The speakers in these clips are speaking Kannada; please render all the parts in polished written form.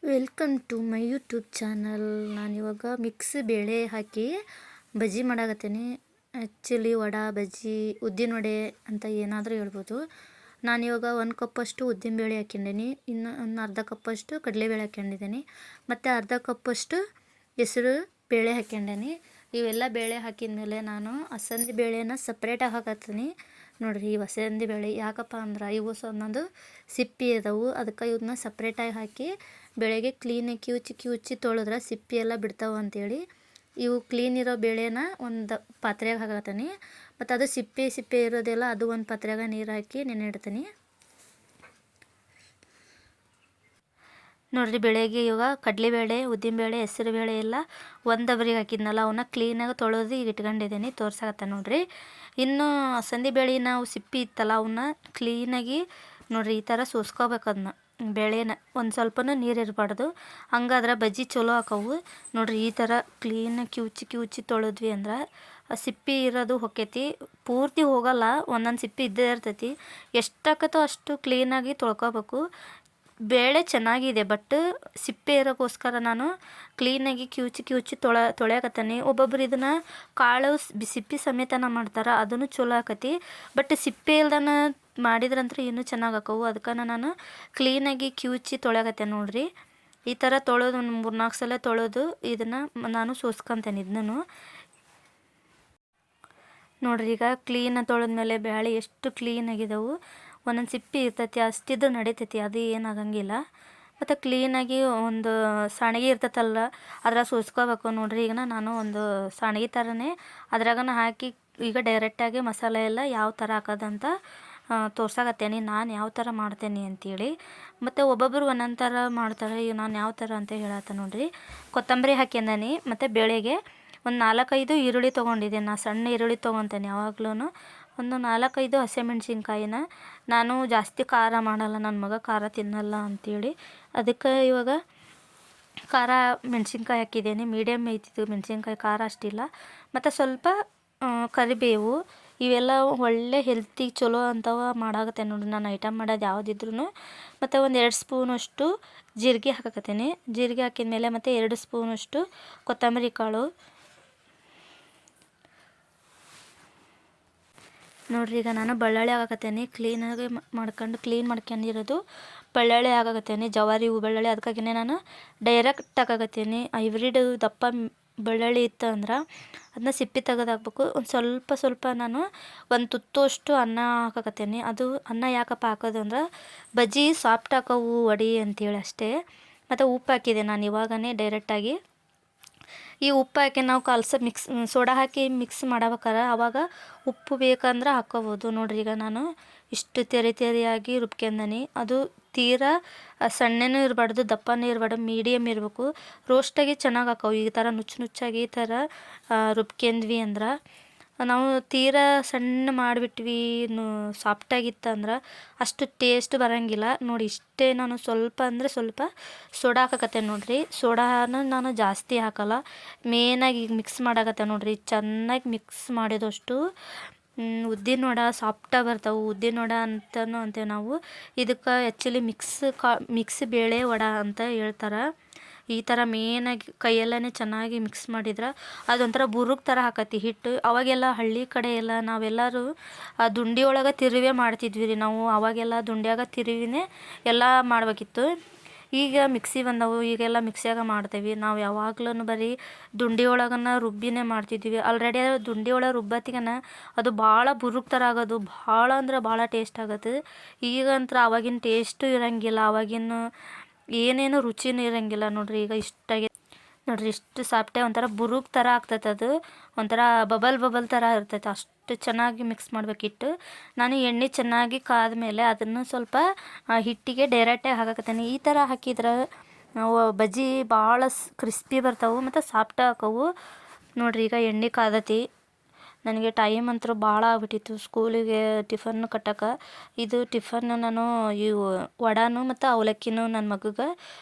Welcome to my YouTube channel. ನಾನಿವಾಗ ಮಿಕ್ಸ್ ಬೇಳೆ ಹಾಕಿ ಬಜ್ಜಿ ಮಾಡಾಕತ್ತೀನಿ. ಆ್ಯಕ್ಚುಲಿ ವಡೆ, ಬಜ್ಜಿ, ಉದ್ದಿನ ವಡೆ ಅಂತ ಏನಾದರೂ ಹೇಳ್ಬೋದು. ನಾನಿವಾಗ 1 ಕಪ್ಪಷ್ಟು ಉದ್ದಿನ ಬೇಳೆ ಹಾಕ್ಕೊಂಡೀನಿ, ಇನ್ನು ಒಂದು ಅರ್ಧ ಕಪ್ಪಷ್ಟು ಕಡಲೆಬೇಳೆ ಹಾಕ್ಕೊಂಡಿದ್ದೀನಿ, ಮತ್ತು ಅರ್ಧ ಕಪ್ಪಷ್ಟು ಹೆಸರು ಬೇಳೆ ಹಾಕ್ಕೊಂಡೀನಿ. ಇವೆಲ್ಲ ಬೇಳೆ ಹಾಕಿದ್ಮೇಲೆ ನಾನು ಅಲಸಂದಿ ಬೇಳೆನ ಸಪ್ರೇಟಾಗಿ ಹಾಕತ್ತೀನಿ. ನೋಡಿರಿ, ಈ ಅಲಸಂದಿ ಬೇಳೆ ಯಾಕಪ್ಪ ಅಂದ್ರೆ ಇವು ಒಂದೊಂದು ಸಿಪ್ಪಿ ಅದಾವು, ಅದಕ್ಕೆ ಇವನ್ನ ಸಪ್ರೇಟಾಗಿ ಹಾಕಿ ಬೆಳೆಗೆ ಕ್ಲೀನಾಗಿ ಕಿವುಚಿ ತೊಳೆದ್ರೆ ಸಿಪ್ಪಿ ಎಲ್ಲ ಬಿಡ್ತಾವೆ ಅಂಥೇಳಿ ಇವು ಕ್ಲೀನ್ ಇರೋ ಬೇಳೆನ ಒಂದು ಪಾತ್ರೆಗೆ ಹಾಕತ್ತೀನಿ. ಮತ್ತು ಅದು ಸಿಪ್ಪೆ ಇರೋದೆಲ್ಲ ಅದು ಒಂದು ಪಾತ್ರೆಗೆ ನೀರು ಹಾಕಿ ನೆನೆಯಿಡ್ತೀನಿ. ನೋಡಿರಿ, ಬೆಳೆಗೆ ಇವಾಗ ಕಡಲೆಬೇಳೆ, ಉದ್ದಿನಬೇಳೆ, ಹೆಸರುಬೇಳೆ ಎಲ್ಲ ಒಂದು ಡಬರಿಗೆ ಹಾಕಿದ್ನಲ್ಲ, ಅವನ್ನ ಕ್ಲೀನಾಗಿ ತೊಳೆದು ಈಗ ಇಟ್ಕೊಂಡಿದ್ದೀನಿ, ತೋರ್ಸಾಕತ್ತ ನೋಡಿರಿ. ಇನ್ನು ಅಲಸಂದಿ ಬೇಳೆ ನಾವು ಸಿಪ್ಪಿ ಇತ್ತಲ್ಲ, ಅವನ್ನ ಕ್ಲೀನಾಗಿ ನೋಡಿರಿ ಈ ಥರ ಸೋಸ್ಕೋಬೇಕು. ಅದನ್ನ ಬೇಳೆನ ಒಂದು ಸ್ವಲ್ಪನೂ ನೀರು ಇರಬಾರ್ದು, ಹಂಗಾದ್ರೆ ಬಜ್ಜಿ ಚಲೋ ಹಾಕವು. ನೋಡಿರಿ, ಈ ಥರ ಕ್ಲೀನಾಗಿ ಕಿವುಚಿ ತೊಳೆದ್ವಿ ಅಂದ್ರೆ ಸಿಪ್ಪಿ ಇರೋದು ಹೊಕ್ಕೈತಿ, ಪೂರ್ತಿ ಹೋಗಲ್ಲ, ಒಂದೊಂದು ಸಿಪ್ಪಿ ಇದ್ದೇ ಇರ್ತೈತಿ. ಎಷ್ಟಾಕತ್ತೋ ಅಷ್ಟು ಕ್ಲೀನಾಗಿ ತೊಳ್ಕೊಬೇಕು. ಬೇಳೆ ಚೆನ್ನಾಗಿದೆ, ಬಟ್ ಸಿಪ್ಪೆ ಇರೋಕ್ಕೋಸ್ಕರ ನಾನು ಕ್ಲೀನಾಗಿ ಕಿವುಚಿ ತೊಳೆಯಕತ್ತೀನಿ. ಒಬ್ಬೊಬ್ರು ಇದನ್ನು ಕಾಳು ಸಿಪ್ಪಿ ಸಮೇತನ ಮಾಡ್ತಾರೆ, ಅದನ್ನು ಚಲೋ ಆಕತಿ. ಬಟ್ ಸಿಪ್ಪೆ ಇಲ್ದನ ಮಾಡಿದ್ರಂತೂ ಇನ್ನೂ ಚೆನ್ನಾಗಿ ಹಾಕವು. ಅದಕ್ಕೆ ನಾನು ಕ್ಲೀನಾಗಿ ಕಿವುಚಿ ತೊಳೆಯಕತ್ತೆ ನೋಡಿರಿ. ಈ ಥರ ತೊಳೆದು ಒಂದು 3-4 ಸಲ ತೊಳೆದು ಇದನ್ನು ನಾನು ಸೋಸ್ಕೊತೇನೆ. ಇದನ್ನು ನೋಡಿರಿ, ಈಗ ಕ್ಲೀನಾಗಿ ತೊಳೆದ್ಮೇಲೆ ಬೇಳೆ ಎಷ್ಟು ಕ್ಲೀನಾಗಿದ್ದಾವೆ. ಒಂದೊಂದು ಸಿಪ್ಪಿ ಇರ್ತೈತಿ, ಅಷ್ಟಿದ್ದು ನಡಿತೈತಿ, ಅದು ಏನಾಗಂಗಿಲ್ಲ. ಮತ್ತು ಕ್ಲೀನಾಗಿ ಒಂದು ಸಾಣಿಗೆ ಇರ್ತೈತಲ್ಲ, ಅದ್ರಾಗ ಸೋಸ್ಕೋಬೇಕು. ನೋಡಿರಿ, ಈಗ ನಾನು ಒಂದು ಸಾಣಿಗೆ ಥರನೇ ಅದ್ರಾಗನ ಹಾಕಿ ಈಗ ಡೈರೆಕ್ಟಾಗಿ ಮಸಾಲೆ ಎಲ್ಲ ಯಾವ ಥರ ಹಾಕೋದಂತ ತೋರ್ಸಾಕತ್ತೇನೆ, ನಾನು ಯಾವ ಥರ ಮಾಡ್ತೇನೆ ಅಂಥೇಳಿ. ಮತ್ತು ಒಬ್ಬೊಬ್ಬರು ಒಂದೊಂದು ಥರ ಮಾಡ್ತಾರೆ, ಈಗ ನಾನು ಯಾವ ಥರ ಅಂತ ಹೇಳತ್ತ ನೋಡಿರಿ. ಕೊತ್ತಂಬರಿ ಹಾಕ್ಯಂದನಿ, ಮತ್ತು ಬೇಳೆಗೆ ಒಂದು 4-5 ಈರುಳ್ಳಿ ತೊಗೊಂಡಿದ್ದೆ. ನಾನು ಸಣ್ಣ ಈರುಳ್ಳಿ ತೊಗೊತೇನೆ ಯಾವಾಗ್ಲೂ. ಒಂದು 4-5 ಹಸಿಮೆಣ್ಸಿನ್ಕಾಯಿನ, ನಾನು ಜಾಸ್ತಿ ಖಾರ ಮಾಡಲ್ಲ, ನನ್ನ ಮಗ ಖಾರ ತಿನ್ನಲ್ಲ ಅಂಥೇಳಿ ಅದಕ್ಕೆ ಇವಾಗ ಖಾರ ಮೆಣಸಿನ್ಕಾಯಿ ಹಾಕಿದ್ದೀನಿ. ಮೀಡಿಯಮ್ ಐತಿದ್ದು ಮೆಣಸಿನ್ಕಾಯಿ, ಖಾರ ಅಷ್ಟಿಲ್ಲ. ಮತ್ತು ಸ್ವಲ್ಪ ಕರಿಬೇವು, ಇವೆಲ್ಲ ಒಳ್ಳೆ ಹೆಲ್ತಿಗೆ ಚಲೋ ಅಂತವ ಮಾಡಾಕತ್ತೆ ನೋಡಿರಿ ನಾನು ಐಟಮ್ ಮಾಡೋದು ಯಾವುದಿದ್ರೂ. ಮತ್ತು ಒಂದು 2 ಸ್ಪೂನಷ್ಟು ಜೀರಿಗೆ ಹಾಕಕತ್ತೀನಿ. ಜೀರಿಗೆ ಹಾಕಿದ್ಮೇಲೆ ಮತ್ತು 2 ಸ್ಪೂನಷ್ಟು ಕೊತ್ತಂಬರಿ ಕಾಳು. ನೋಡಿರಿ, ಈಗ ನಾನು ಬೆಳ್ಳುಳ್ಳಿ ಹಾಕಕತ್ತೇನೆ. ಕ್ಲೀನಾಗಿ ಕ್ಲೀನ್ ಮಾಡ್ಕೊಂಡಿರೋದು ಬೆಳ್ಳುಳ್ಳಿ ಹಾಕಕತ್ತೇನೆ, ಜವಾರಿ ಹೂ ಬೆಳ್ಳುಳ್ಳಿ. ಅದಕ್ಕಾಗಿಯೇ ನಾನು ಡೈರೆಕ್ಟ್ ಹಾಕಕತ್ತೀನಿ. ಹೈಬ್ರಿಡ್ ದಪ್ಪ ಬೆಳ್ಳುಳ್ಳಿ ಇತ್ತು ಅಂದ್ರೆ ಅದನ್ನ ಸಿಪ್ಪಿ ತೆಗೆದು ಹಾಕ್ಬೇಕು. ಒಂದು ಸ್ವಲ್ಪ ನಾನು ಒಂದು ತುತ್ತಷ್ಟು ಅನ್ನ ಹಾಕಕತ್ತೇನೆ. ಅದು ಅನ್ನ ಯಾಕಪ್ಪ ಹಾಕೋದು ಅಂದ್ರೆ ಬಜ್ಜಿ ಸಾಫ್ಟ್ ಹಾಕೋವು ವಡೆ ಅಂಥೇಳಿ ಅಷ್ಟೇ. ಮತ್ತು ಉಪ್ಪು ಹಾಕಿದೆ ನಾನು ಇವಾಗನೇ ಡೈರೆಕ್ಟಾಗಿ. ಈ ಉಪ್ಪು ಹಾಕಿ ನಾವು ಸೋಡಾ ಹಾಕಿ ಮಿಕ್ಸ್ ಮಾಡಬೇಕಾರೆ ಆವಾಗ ಉಪ್ಪು ಬೇಕಂದ್ರೆ ಹಾಕ್ಕೋಬೋದು. ನೋಡಿರಿ, ಈಗ ನಾನು ಇಷ್ಟು ತೆರಿಯಾಗಿ ರುಬ್ಕೊಂಡನಿ. ಅದು ತೀರಾ ಸಣ್ಣನೂ ಇರಬಾರ್ದು, ದಪ್ಪನೂ ಇರಬಾರ್ದು, ಮೀಡಿಯಮ್ ಇರಬೇಕು. ರೋಸ್ಟಾಗಿ ಚೆನ್ನಾಗಿ ಹಾಕವು. ಈ ಥರ ನುಚ್ಚಾಗಿ ಈ ಥರ ರುಬ್ಕೊಂಡ್ವಿ ಅಂದ್ರೆ, ನಾವು ತೀರಾ ಸಣ್ಣ ಮಾಡಿಬಿಟ್ವಿ ಸಾಫ್ಟಾಗಿತ್ತಂದ್ರೆ ಅಷ್ಟು ಟೇಸ್ಟ್ ಬರೋಂಗಿಲ್ಲ. ನೋಡಿ, ಇಷ್ಟೇ. ನಾನು ಸ್ವಲ್ಪ ಅಂದರೆ ಸ್ವಲ್ಪ ಸೋಡಾ ಹಾಕಕತ್ತೆ ನೋಡಿರಿ. ಸೋಡಾನ ನಾನು ಜಾಸ್ತಿ ಹಾಕಲ್ಲ, ಮೇನಾಗಿ ಈಗ ಮಿಕ್ಸ್ ಮಾಡಾಕತ್ತೆ ನೋಡಿರಿ. ಚೆನ್ನಾಗಿ ಮಿಕ್ಸ್ ಮಾಡಿದಷ್ಟು ಉದ್ದಿನ ವಡೆ ಸಾಫ್ಟಾಗಿ ಬರ್ತಾವೆ. ಉದ್ದಿನ ವಡೆ ಅಂತಲೂ ಅಂತೇವೆ ನಾವು. ಇದಕ್ಕೆ ಆ್ಯಕ್ಚುಲಿ ಮಿಕ್ಸ್ ಬೇಳೆ ವಡೆ ಅಂತ ಹೇಳ್ತಾರೆ. ಈ ಥರ ಮೇನಾಗಿ ಕೈಯಲ್ಲೇ ಚೆನ್ನಾಗಿ ಮಿಕ್ಸ್ ಮಾಡಿದ್ರೆ ಅದೊಂಥರ ಬುರುಗ್ ಥರ ಹಾಕತಿ ಹಿಟ್ಟು. ಅವಾಗೆಲ್ಲ ಹಳ್ಳಿ ಕಡೆ ಎಲ್ಲ ನಾವೆಲ್ಲರೂ ಆ ದುಂಡಿ ಒಳಗೆ ತಿರುವೇ ಮಾಡ್ತಿದ್ವಿ ರೀ ನಾವು. ಅವಾಗೆಲ್ಲ ದುಂಡ್ಯಾಗ ತಿರುವಿನೇ ಎಲ್ಲ ಮಾಡ್ಬೇಕಿತ್ತು. ಈಗ ಮಿಕ್ಸಿ ಬಂದವು, ಈಗೆಲ್ಲ ಮಿಕ್ಸಿಯಾಗ ಮಾಡ್ತೇವೆ ನಾವು. ಯಾವಾಗ್ಲೂ ಬರೀ ದುಂಡಿ ಒಳಗನ್ನ ರುಬ್ಬಿನೇ ಮಾಡ್ತಿದ್ವಿ. ಆಲ್ರೆಡಿ ದುಂಡಿ ಒಳಗೆ ರುಬ್ಬತ್ತಿಗನ ಅದು ಭಾಳ ಬುರುಗ್ ಥರ ಆಗೋದು, ಭಾಳ ಅಂದ್ರೆ ಭಾಳ ಟೇಸ್ಟ್ ಆಗುತ್ತೆ. ಈಗಂತ್ರ ಅವಾಗಿನ ಟೇಸ್ಟು ಇರೋಂಗಿಲ್ಲ, ಅವಾಗಿನ ಏನೇನು ರುಚಿನೂ ಇರೋಂಗಿಲ್ಲ. ನೋಡಿರಿ, ಈಗ ಇಷ್ಟಾಗಿ ನೋಡಿರಿ, ಇಷ್ಟು ಸಾಫ್ಟಾಗಿ ಒಂಥರ ಬುರುಗ್ ಥರ ಆಗ್ತೈತೆ. ಅದು ಒಂಥರ ಬಬಲ್ ಥರ ಇರ್ತೈತೆ. ಅಷ್ಟು ಚೆನ್ನಾಗಿ ಮಿಕ್ಸ್ ಮಾಡಬೇಕಿಟ್ಟು. ನಾನು ಎಣ್ಣೆ ಚೆನ್ನಾಗಿ ಕಾದ ಮೇಲೆ ಅದನ್ನು ಸ್ವಲ್ಪ ಹಿಟ್ಟಿಗೆ ಡೈರೆಕ್ಟಾಗಿ ಹಾಕಕತ್ತೀನಿ. ಈ ಥರ ಹಾಕಿದ್ರೆ ನಾವು ಬಜ್ಜಿ ಭಾಳ ಕ್ರಿಸ್ಪಿ ಬರ್ತಾವೆ ಮತ್ತು ಸಾಫ್ಟ್ ಹಾಕವು. ನೋಡಿರಿ, ಈಗ ಎಣ್ಣೆ ಕಾದತಿ. ನನಗೆ ಟೈಮ್ ಅಂತೂ ಭಾಳ ಆಗ್ಬಿಟ್ಟಿತ್ತು ಸ್ಕೂಲಿಗೆ ಟಿಫನ್ ಕಟ್ಟಕ್ಕೆ. ಇದು ಟಿಫನ್ ನಾನು ಇವು ವಡಾನು ಮತ್ತು ಅವಲಕ್ಕಿನೂ ನನ್ನ ಮಗಗೆ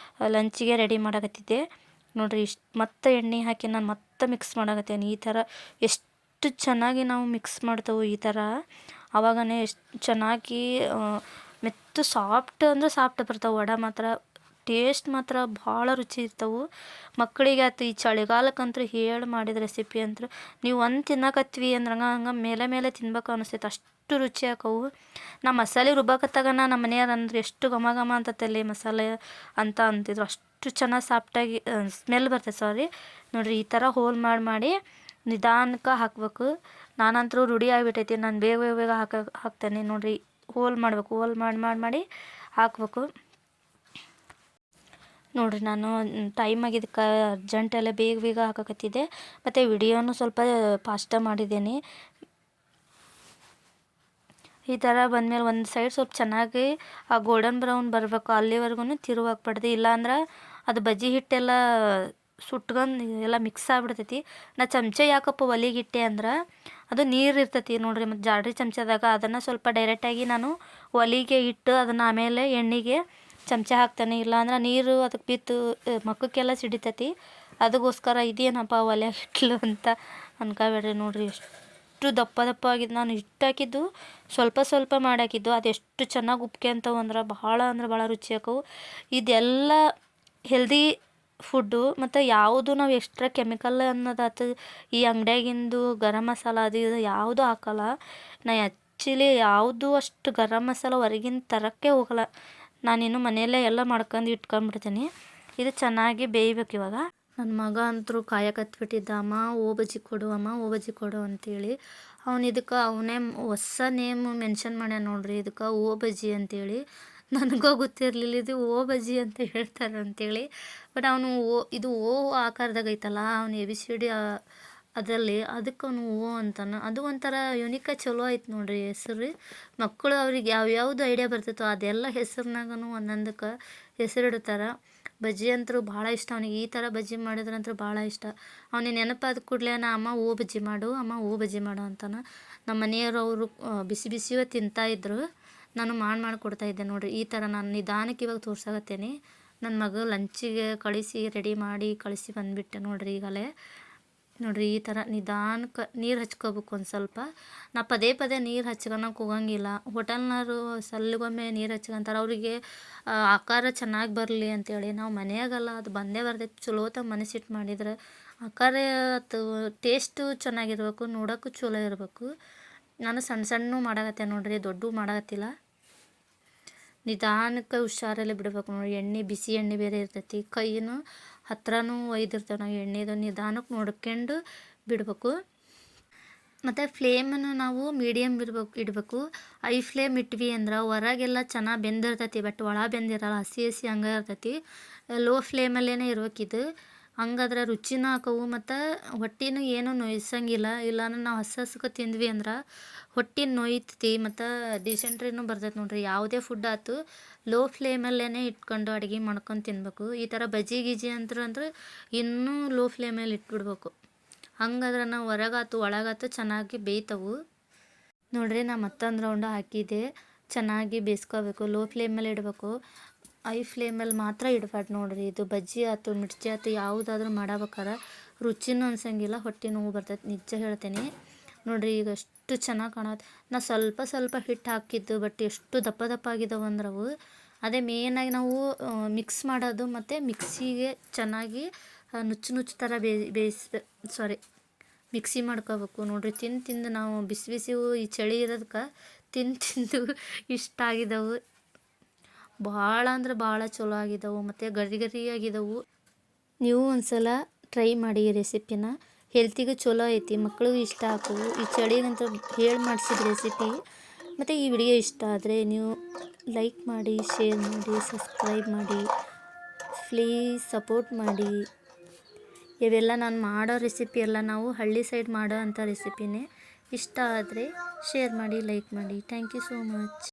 ಲಂಚಿಗೆ ರೆಡಿ ಮಾಡಕತ್ತಿದ್ದೆ. ನೋಡಿರಿ, ಮತ್ತೆ ಎಣ್ಣೆ ಹಾಕಿ ನಾನು ಮತ್ತೆ ಮಿಕ್ಸ್ ಮಾಡಕತ್ತೇನೆ. ಈ ಥರ ಎಷ್ಟು ಚೆನ್ನಾಗಿ ನಾವು ಮಿಕ್ಸ್ ಮಾಡ್ತೇವೆ ಈ ಥರ, ಆವಾಗನೇ ಎಷ್ಟು ಚೆನ್ನಾಗಿ ಮೆತ್ತು ಸಾಫ್ಟ್ ಅಂದರೆ ಸಾಫ್ಟ್ ಬರ್ತಾವೆ ವಡೆ ಮಾತ್ರ. ಟೇಸ್ಟ್ ಮಾತ್ರ ಭಾಳ ರುಚಿ ಇರ್ತವೆ. ಮಕ್ಕಳಿಗೆ ಆಯ್ತು ಈ ಚಳಿಗಾಲಕ್ಕಂತೂ ಹೇಳಿ ಮಾಡಿದ ರೆಸಿಪಿ ಅಂದ್ರೆ ನೀವು ಒಂದು ತಿನ್ನಕತ್ವಿ ಅಂದ್ರೆ ಹಂಗೆ ಮೇಲೆ ಮೇಲೆ ತಿನ್ಬೇಕು ಅನಿಸ್ತೈತೆ, ಅಷ್ಟು ರುಚಿ ಆಕವು. ನಾ ಮಸಾಲೆ ರುಬ್ಬಕತ್ತಾಗನ ನಮ್ಮ ಮನೆಯವ್ರು ಅಂದ್ರೆ ಎಷ್ಟು ಘಮ ಘಮ ಅಂತತಲ್ಲಿ ಮಸಾಲೆ ಅಂತ ಅಂತಿದ್ರು. ಅಷ್ಟು ಚೆನ್ನಾಗಿ ಸಾಫ್ಟಾಗಿ ಸ್ಮೆಲ್ ಬರ್ತೈತೆ, ಸಾರಿ. ನೋಡಿರಿ ಈ ಥರ ಹೋಲ್ ಮಾಡಿ ನಿಧಾನಕ್ಕೆ ಹಾಕಬೇಕು. ನಾನಂತರೂ ರೂಢಿ ಆಗಿಬಿಟ್ಟೈತಿ, ನಾನು ಬೇಗ ಬೇಗ ಬೇಗ ಹಾಕ್ತೇನೆ. ನೋಡಿರಿ ಹೋಲ್ ಮಾಡಬೇಕು, ಹೋಲ್ ಮಾಡಿ ಹಾಕ್ಬೇಕು. ನೋಡಿರಿ ನಾನು ಟೈಮ್ ಆಗಿದ್ದಕ್ಕೆ ಅರ್ಜೆಂಟೆಲ್ಲ ಬೇಗ ಬೇಗ ಹಾಕಕತ್ತಿದ್ದೆ, ಮತ್ತು ವಿಡಿಯೋನು ಸ್ವಲ್ಪ ಫಾಸ್ಟಾಗಿ ಮಾಡಿದ್ದೇನೆ. ಈ ಥರ ಬಂದಮೇಲೆ ಒಂದು ಸೈಡ್ ಸ್ವಲ್ಪ ಚೆನ್ನಾಗಿ ಆ ಗೋಲ್ಡನ್ ಬ್ರೌನ್ ಬರಬೇಕು, ಅಲ್ಲಿವರೆಗೂ ತಿರುವು ಹಾಕ್ಬಾರ್ದು. ಇಲ್ಲಾಂದ್ರೆ ಅದು ಬಜ್ಜಿ ಹಿಟ್ಟೆಲ್ಲ ಸುಟ್ಕೊಂಡು ಎಲ್ಲ ಮಿಕ್ಸ್ ಆಗಿಬಿಡ್ತೈತಿ. ನಾ ಚಮಚ ಯಾಕಪ್ಪ ಒಲೆಗಿಟ್ಟೆ ಅಂದ್ರೆ ಅದು ನೀರು ಇರ್ತೈತಿ ನೋಡಿರಿ, ಮತ್ತು ಜಾಡ್ರಿ ಚಮಚದಾಗ ಅದನ್ನು ಸ್ವಲ್ಪ ಡೈರೆಕ್ಟಾಗಿ ನಾನು ಒಲೆಗೆ ಇಟ್ಟು ಅದನ್ನು ಆಮೇಲೆ ಎಣ್ಣೆಗೆ ಚಮಚ ಹಾಕ್ತೇನೆ. ಇಲ್ಲಾಂದ್ರೆ ನೀರು ಅದಕ್ಕೆ ಬಿತ್ತು ಮಕ್ಕಕ್ಕೆಲ್ಲ ಸಿಡಿತೈತಿ. ಅದಕ್ಕೋಸ್ಕರ ಇದೇನಪ್ಪ ಒಲೆ ಇಟ್ಲು ಅಂತ ಅನ್ಕೋಬೇಡ್ರಿ. ನೋಡಿರಿ ಎಷ್ಟು ದಪ್ಪ ದಪ್ಪ ಆಗಿದ್ದು, ನಾನು ಇಟ್ಟು ಹಾಕಿದ್ದು ಸ್ವಲ್ಪ ಮಾಡಿ ಹಾಕಿದ್ದು, ಅದೆಷ್ಟು ಚೆನ್ನಾಗಿ ಉಪ್ಕೊಂತವು ಅಂದ್ರೆ ಭಾಳ ರುಚಿ ಆಕವು. ಇದೆಲ್ಲ ಹೆಲ್ದಿ ಫುಡ್ಡು, ಮತ್ತು ಯಾವುದು ನಾವು ಎಕ್ಸ್ಟ್ರಾ ಕೆಮಿಕಲ್ ಅನ್ನೋದಾತು ಈ ಅಂಗಡಿಯಾಗಿಂದು ಗರಂ ಮಸಾಲ ಅದು ಇದು ಯಾವುದೂ ಹಾಕಲ್ಲ. ನಾ ಆ್ಯಕ್ಚುಲಿ ಯಾವುದು ಅಷ್ಟು ಗರಂ ಮಸಾಲ ಹೊರಗಿನ ತರೋಕ್ಕೆ ಹೋಗಲ್ಲ. ನಾನಿನ್ನು ಮನೆಯಲ್ಲೇ ಎಲ್ಲ ಮಾಡ್ಕೊಂಡು ಇಟ್ಕೊಂಡ್ಬಿಡ್ತೀನಿ. ಇದು ಚೆನ್ನಾಗಿ ಬೇಯಬೇಕು. ಇವಾಗ ನನ್ನ ಮಗ ಅಂತೂ ಕಾಯಕತ್ಬಿಟ್ಟಿದ್ದ, ಅಮ್ಮ ಓ ಬಜ್ಜಿ ಕೊಡು, ಅಮ್ಮ ಓ ಬಜ್ಜಿ ಕೊಡು ಅಂತೇಳಿ. ಅವನೇ ಹೊಸ ನೇಮ್ ಮೆನ್ಷನ್ ಮಾಡ್ಯಾನ ನೋಡ್ರಿ, ಇದಕ್ಕೆ ಓ ಬಜ್ಜಿ ಅಂತೇಳಿ. ನನಗೂ ಗೊತ್ತಿರಲಿಲ್ಲ ಇದು ಓ ಬಜ್ಜಿ ಅಂತ ಹೇಳ್ತಾರೆ ಅಂತೇಳಿ. ಬಟ್ ಅವನು ಇದು ಓ ಆಕಾರದಾಗ ಐತಲ್ಲ, ಅವನು ABCD ಅದರಲ್ಲಿ ಅದಕ್ಕೆ ಅವನು ಓ ಅಂತಾನೆ. ಅದು ಒಂಥರ ಯುನಿಕ ಚಲೋ ಐತೆ ನೋಡ್ರಿ ಹೆಸರು. ಮಕ್ಕಳು ಅವ್ರಿಗೆ ಯಾವ್ಯಾವ್ದು ಐಡಿಯಾ ಬರ್ತೈತೋ ಅದೆಲ್ಲ ಹೆಸರಿನಾಗೂ ಒಂದೊಂದಕ್ಕೆ ಹೆಸರಿಡ್ತಾರೆ. ಬಜ್ಜಿ ಅಂತೂ ಭಾಳ ಇಷ್ಟ ಅವನಿಗೆ. ಈ ಥರ ಬಜ್ಜಿ ಮಾಡಿದ್ರಂತೂ ಭಾಳ ಇಷ್ಟ. ಅವನಿಗೆ ನೆನಪಾದ ಕೂಡಲೇ ಅಮ್ಮ ಓ ಬಜ್ಜಿ ಮಾಡು, ಅಮ್ಮ ಓ ಬಜ್ಜಿ ಮಾಡು ಅಂತಾನೆ. ನಮ್ಮ ಮನೆಯವರು ಅವರು ಬಿಸಿಯೇ ತಿಂತಾಯಿದ್ರು, ನಾನು ಮಾಡಿ ಕೊಡ್ತಾಯಿದ್ದೆ. ನೋಡಿರಿ ಈ ಥರ ನಾನು ನಿಧಾನಕ್ಕೆ ಇವಾಗ ತೋರ್ಸಾಕತ್ತೇನೆ. ನನ್ನ ಮಗ ಲಂಚಿಗೆ ಕಳಿಸಿ ರೆಡಿ ಮಾಡಿ ಕಳಿಸಿ ಬಂದುಬಿಟ್ಟೆ ನೋಡಿರಿ ಈಗಲೇ. ನೋಡಿರಿ ಈ ಥರ ನಿಧಾನಕ್ಕೆ ನೀರು ಹಚ್ಕೋಬೇಕು ಒಂದು ಸ್ವಲ್ಪ. ನಾ ಪದೇ ನೀರು ಹಚ್ಕೊಳಕ್ಕೆ ಹೋಗಂಗಿಲ್ಲ. ಹೋಟೆಲ್ನವರು ಸಲ್ಗೊಮ್ಮೆ ನೀರು ಹಚ್ಕೊಂತಾರೆ, ಅವರಿಗೆ ಆಕಾರ ಚೆನ್ನಾಗಿ ಬರಲಿ ಅಂತೇಳಿ. ನಾವು ಮನೆಯಾಗಲ್ಲ, ಅದು ಬಂದೇ ಬರ್ತೈತೆ. ಚಲೋತಾಗ ಮನಸ್ಸಿಟ್ಟು ಮಾಡಿದ್ರೆ ಆಕಾರ ಟೇಸ್ಟು ಚೆನ್ನಾಗಿರ್ಬೇಕು, ನೋಡೋಕ್ಕೂ ಚಲೋ ಇರಬೇಕು. ನಾನು ಸಣ್ಣ ಮಾಡಾಕತ್ತೆ ನೋಡಿರಿ, ದೊಡ್ಡ ಮಾಡಾಕತ್ತಿಲ್ಲ. ನಿಧಾನಕ್ಕೆ ಹುಷಾರಲ್ಲಿ ಬಿಡಬೇಕು ನೋಡಿ. ಎಣ್ಣೆ ಬಿಸಿ ಎಣ್ಣೆ ಬೇರೆ ಇರ್ತೈತಿ, ಕೈನು ಹತ್ರನೂ ಒಯ್ದಿರ್ತೇವೆ ನಾವು ಎಣ್ಣೆದು. ನಿಧಾನಕ್ಕೆ ನೋಡ್ಕೊಂಡು ಬಿಡಬೇಕು. ಮತ್ತು ಫ್ಲೇಮನ್ನು ನಾವು ಮೀಡಿಯಮ್ ಇಡಬೇಕು. ಐ ಫ್ಲೇಮ್ ಇಟ್ವಿ ಅಂದ್ರೆ ಹೊರಗೆಲ್ಲ ಚೆನ್ನಾಗಿ ಬೆಂದಿರ್ತೈತಿ, ಬಟ್ ಒಳ ಬೆಂದಿರಲ್ಲ, ಹಸಿ ಹಂಗೆ ಇರ್ತೈತಿ. ಲೋ ಫ್ಲೇಮಲ್ಲೇ ಇರ್ಬೇಕಿದು. ಹಂಗಾದ್ರೆ ರುಚಿನೂ ಹಾಕವು, ಮತ್ತು ಹೊಟ್ಟೆನೂ ಏನೂ ನೋಯ್ಸಂಗಿಲ್ಲ. ಇಲ್ಲಾಂದ್ರೆ ನಾವು ಹಸಕ್ಕೆ ತಿಂದ್ವಿ ಅಂದ್ರೆ ಹೊಟ್ಟೆ ನೋಯ್ತೈತಿ, ಮತ್ತು ಡಿಸೆಂಟ್ರಿನೂ ಬರ್ತೈತೆ ನೋಡಿರಿ. ಯಾವುದೇ ಫುಡ್ ಆಯ್ತು ಲೋ ಫ್ಲೇಮಲ್ಲೇ ಇಟ್ಕೊಂಡು ಅಡುಗೆ ಮಾಡ್ಕೊಂಡು ತಿನ್ನಬೇಕು. ಈ ಥರ ಬಜ್ಜಿ ಗಿಜ್ಜಿ ಅಂದ್ರೆ ಇನ್ನೂ ಲೋ ಫ್ಲೇಮಲ್ಲಿ ಇಟ್ಬಿಡ್ಬೇಕು. ಹಂಗಾದ್ರೆ ನಾವು ಹೊರಗಾತು ಒಳಗಾತು ಚೆನ್ನಾಗಿ ಬೇಯ್ತವು. ನೋಡಿರಿ ನಾ ಮತ್ತೊಂದು ರೌಂಡ್ ಹಾಕಿದ್ದೆ. ಚೆನ್ನಾಗಿ ಬೇಯಿಸ್ಕೋಬೇಕು, ಲೋ ಫ್ಲೇಮಲ್ಲಿ ಇಡಬೇಕು. ಐ ಫ್ಲೇಮಲ್ಲಿ ಮಾತ್ರ ಇಡಬಾರ್ದು ನೋಡಿರಿ. ಇದು ಬಜ್ಜಿ ಆಯ್ತು ಮಿರ್ಚಿ ಆಯ್ತು ಯಾವುದಾದ್ರೂ ಮಾಡಬೇಕಾರೆ ರುಚಿನೂ ಅನ್ಸಂಗಿಲ್ಲ, ಹೊಟ್ಟೆ ನೋವು ಬರ್ತೈತೆ, ನಿಜ ಹೇಳ್ತೇನೆ. ನೋಡಿರಿ ಈಗ ಎಷ್ಟು ಚೆನ್ನಾಗಿ ಕಾಣತ್ತೆ. ನಾ ಸ್ವಲ್ಪ ಹಿಟ್ಟು ಹಾಕಿದ್ದು, ಬಟ್ ಎಷ್ಟು ದಪ್ಪ ಆಗಿದ್ದಾವೆ ಅಂದ್ರೆ ಅವು. ಅದೇ ಮೇಯ್ನಾಗಿ ನಾವು ಮಿಕ್ಸ್ ಮಾಡೋದು, ಮತ್ತು ಮಿಕ್ಸಿಗೆ ಚೆನ್ನಾಗಿ ನುಚ್ಚು ಥರ ಮಿಕ್ಸಿ ಮಾಡ್ಕೋಬೇಕು. ನೋಡಿರಿ ತಿಂದು ನಾವು ಬಿಸಿವು ಈ ಚಳಿ ಇರೋದಕ್ಕೆ ತಿಂದು ಇಷ್ಟ ಆಗಿದ್ದವು. ಭಾಳ ಅಂದ್ರೆ ಭಾಳ ಚಲೋ ಆಗಿದ್ದವು, ಮತ್ತು ಗರಿ ಆಗಿದ್ದವು. ನೀವು ಒಂದ್ಸಲ ಟ್ರೈ ಮಾಡಿ ಈ ರೆಸಿಪಿನ. ಹೆಲ್ತಿಗೂ ಚಲೋ ಐತಿ, ಮಕ್ಕಳಿಗೂ ಇಷ್ಟ ಆಗ್ತವೆ. ಈ ಚಳಿಗಂತ ಹೇಳಿ ಮಾಡಿಸಿದ ರೆಸಿಪಿ. ಮತ್ತು ಈ ವಿಡಿಯೋ ಇಷ್ಟ ಆದರೆ ನೀವು ಲೈಕ್ ಮಾಡಿ, ಶೇರ್ ಮಾಡಿ, ಸಬ್ಸ್ಕ್ರೈಬ್ ಮಾಡಿ, ಪ್ಲೀಸ್ ಸಪೋರ್ಟ್ ಮಾಡಿ. ಇವೆಲ್ಲ ನಾನು ಮಾಡೋ ರೆಸಿಪಿ ಎಲ್ಲ ನಾವು ಹಳ್ಳಿ ಸೈಡ್ ಮಾಡೋ ಅಂಥ ರೆಸಿಪಿನೇ. ಇಷ್ಟ ಆದರೆ ಶೇರ್ ಮಾಡಿ, ಲೈಕ್ ಮಾಡಿ. Thank you so much.